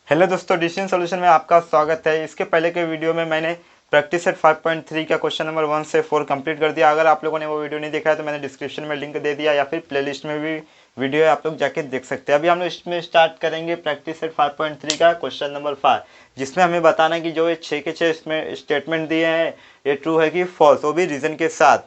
Hello दोस्तों, decision solution में आपका स्वागत है। इसके पहले के वीडियो में मैंने प्रैक्टिस सेट 5.3 का क्वेश्चन नंबर 1 से 4 कंप्लीट कर दिया। अगर आप लोगों ने वो वीडियो नहीं देखा है तो मैंने डिस्क्रिप्शन में लिंक दे दिया या फिर प्लेलिस्ट में भी वीडियो है, आप लोग जाके देख सकते हैं। अभी हम लोग इसमें स्टार्ट करेंगे प्रैक्टिस सेट 5.3 का क्वेश्चन नंबर 5, जिसमें हमें बताना है कि जो ये 6 के 6 इसमें स्टेटमेंट दिए हैं ये ट्रू है कि फॉल्स, वो भी रीजन के साथ।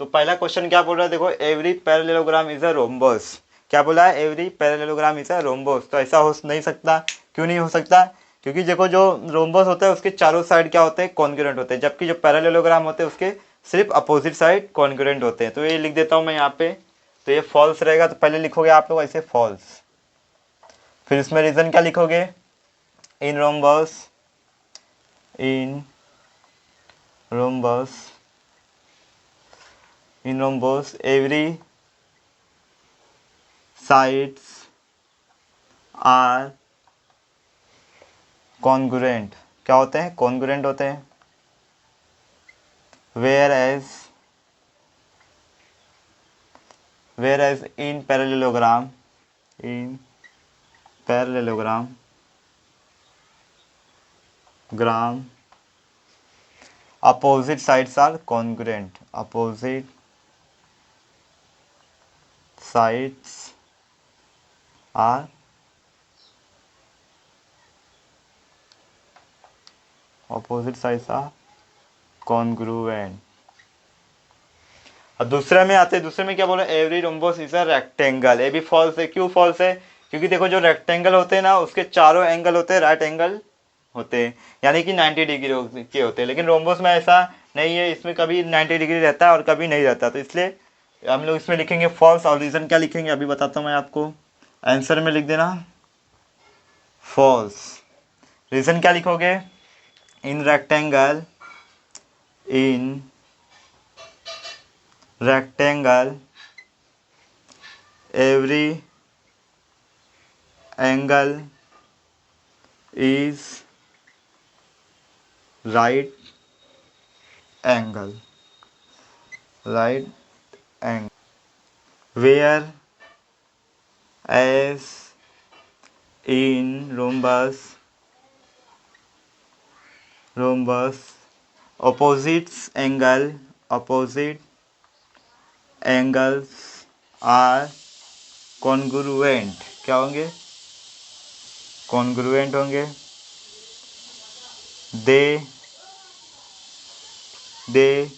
तो पहला क्वेश्चन क्या बोल रहा है, देखो, every parallelogram is a rhombus. क्या बोला है? Every parallelogram is a rhombus. तो ऐसा हो नहीं सकता। क्यों नहीं हो सकता? क्योंकि देखो, जो रोम्बस होता है उसके चारों साइड क्या होते हैं? कॉन्ग्रुएंट होते हैं, जबकि जो पैरेललोग्राम होते हैं उसके सिर्फ अपोजिट साइड कॉन्ग्रुएंट होते हैं। तो ये लिख देता हूँ मैं यहाँ पे। तो ये फॉल्स रहेगा। तो पहले लिखोगे आप लोग ऐसे फॉल्स, फिर इसमें रीजन क्या लिखोगे? In rhombus, in rhombus, in rhombus every sides are congruent। क्या होते हैं? कॉन्ग्रुएंट होते हैं। whereas in parallelogram opposite sides are congruent। opposite sides are congruent। और दूसरे में आते हैं। दूसरे में क्या बोला? Every rhombus is a rectangle. ये भी फॉल्स है। क्यों फॉल्स है? क्योंकि देखो, जो रेक्टेंगल होते हैं ना उसके चारों एंगल होते हैं राइट एंगल होते हैं, यानी कि 90 डिग्री के होते हैं। लेकिन रोम्बस में ऐसा नहीं है, इसमें कभी 90 डिग्री रहता है और कभी नहीं रहता। तो इसलिए हम लोग इसमें लिखेंगे फॉल्स। और रीज़न क्या लिखेंगे अभी बताता हूँ मैं आपको। आंसर में लिख देना फॉल्स। रीज़न क्या लिखोगे? In rectangle every angle is right angle where as in rhombus opposite angles are congruent। क्या होंगे? कॉन्ग्रुएंट होंगे। They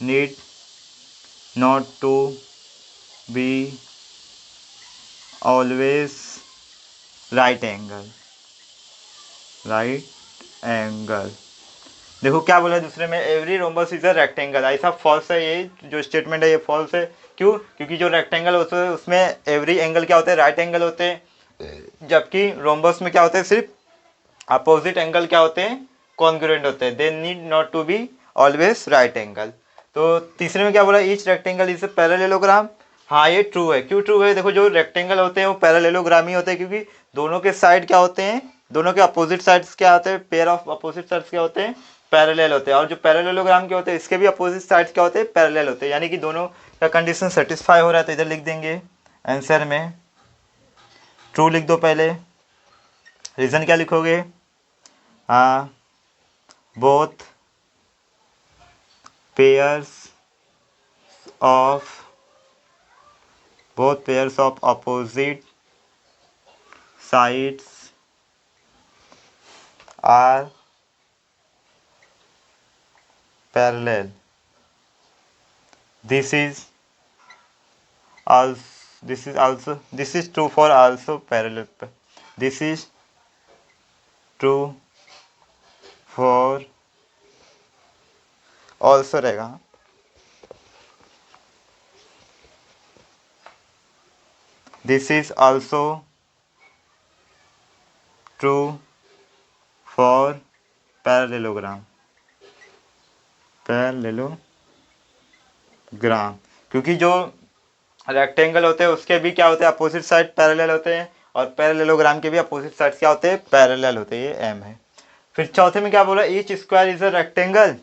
need not to be always right angle. देखो क्या बोला है दूसरे में, every rhombus is a rectangle. ऐसा फॉल्स है। ये जो स्टेटमेंट है ये फॉल्स है। क्यों? क्योंकि जो रेक्टेंगल होते हैं उसमें एवरी एंगल क्या होते हैं? राइट एंगल होते हैं, जबकि रोम्बस में क्या होते हैं? सिर्फ अपोजिट एंगल क्या होते हैं? कॉन्ग्रुएंट होते हैं। They need not to be always right angle. तो तीसरे में क्या बोला? Each rectangle is a parallelogram. हाँ, ये ट्रू है। क्यों ट्रू है? देखो, जो रेक्टेंगल होते हैं वो पैरेललोग्राम ही होते हैं, क्योंकि दोनों के साइड क्या होते हैं? दोनों के अपोजिट साइड्स क्या होते हैं? पेयर ऑफ अपोजिट साइड्स क्या होते हैं? पैरेलल होते हैं। और जो पैरेललोग्राम के होते हैं इसके भी अपोजिट साइड्स क्या होते हैं? पैरेलल होते हैं। यानी कि दोनों का कंडीशन सेटिस्फाई हो रहा है। तो इधर लिख देंगे आंसर में ट्रू लिख दो पहले। रीजन क्या लिखोगे? हाँ, both pairs of opposite sides are parallel। This is true for also parallel। This is true for also रहेगा। This is also true for parallelogram। क्योंकि जो रेक्टेंगल होते हैं उसके भी क्या होते हैं? अपोजिट साइड पैरेलल होते हैं, और पैरेललोग्राम के भी अपोजिट साइड्स क्या होते हैं? पैरेलल होते हैं। ये एम है। फिर चौथे में क्या बोला? Each square is a rectangle.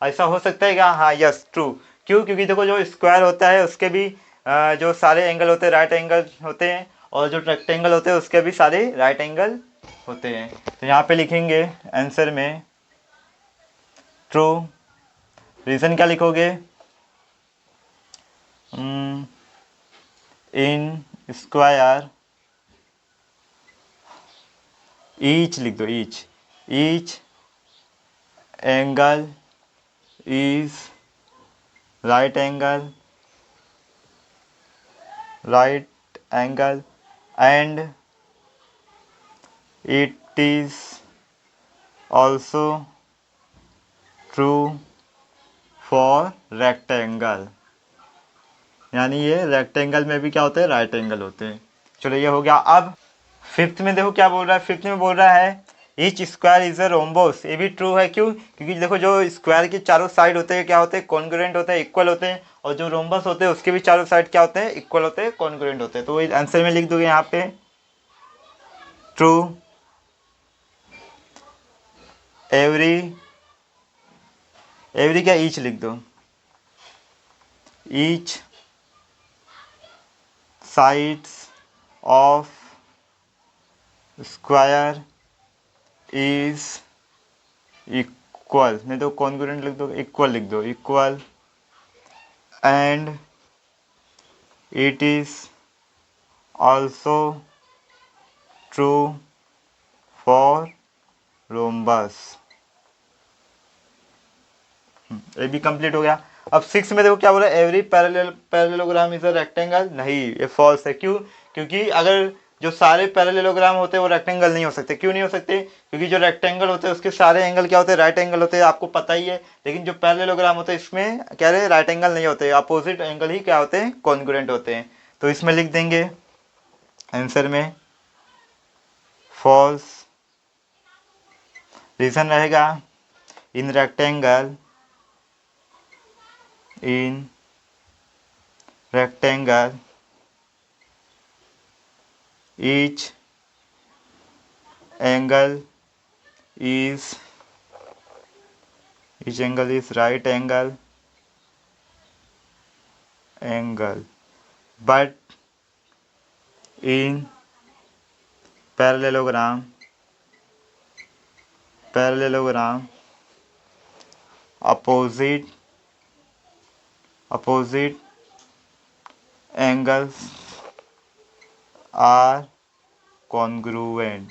ऐसा हो सकता है क्या? हाँ, यस, ट्रू। क्यों? क्योंकि देखो, जो स्क्वायर होता है उसके भी जो सारे एंगल होते हैं राइट एंगल होते हैं, और जो रेक्टेंगल होते हैं उसके भी सारे राइट एंगल होते हैं। तो यहाँ पे लिखेंगे आंसर में ट्रू। रीज़न क्या लिखोगे? इन स्क्वायर ईच लिख दो, each angle is right angle and it is also true for rectangle. यानी ये रेक्टेंगल में भी क्या होते हैं? राइट एंगल होते हैं। चलो ये हो गया। अब फिफ्थ में देखो क्या बोल रहा है। फिफ्थ में बोल रहा है each square is a rhombus. ये भी ट्रू है। क्यों? क्योंकि देखो जो स्क्वायर के चारों साइड होते हैं क्या होते हैं? कॉन्ग्रुएंट होते हैं, इक्वल होते हैं। और जो रोम्बस होते हैं उसके भी चारों साइड क्या होते हैं? इक्वल होते हैं, कॉन्ग्रुएंट होते हैं। तो वही आंसर में लिख दोगे यहाँ पे ट्रू। एवरी क्या ईच लिख दो, each sides of square is equal, नहीं तो कॉन्ग्रुएंट लिख दो, इक्वल लिख दो, equal and it is also true for rhombus. ये भी कंप्लीट हो गया। अब सिक्स में देखो क्या बोला, every parallelogram is a rectangle. नहीं, ये फॉल्स है। क्यों? क्योंकि अगर जो सारे पैरेललोग्राम होते हैं वो रेक्टेंगल नहीं हो सकते। क्यों नहीं हो सकते? क्योंकि जो रेक्टेंगल होते हैं उसके सारे एंगल क्या होते हैं? राइट एंगल होते हैं, आपको पता ही है। लेकिन जो पैरेललोग्राम होते हैं इसमें क्या रहे? राइट एंगल नहीं होते, अपोजिट एंगल ही क्या होते हैं? कॉन्ग्रुएंट होते हैं। तो इसमें लिख देंगे आंसर में फॉल्स। रीजन रहेगा in rectangle each angle is right angle but in parallelogram opposite angles are congruent।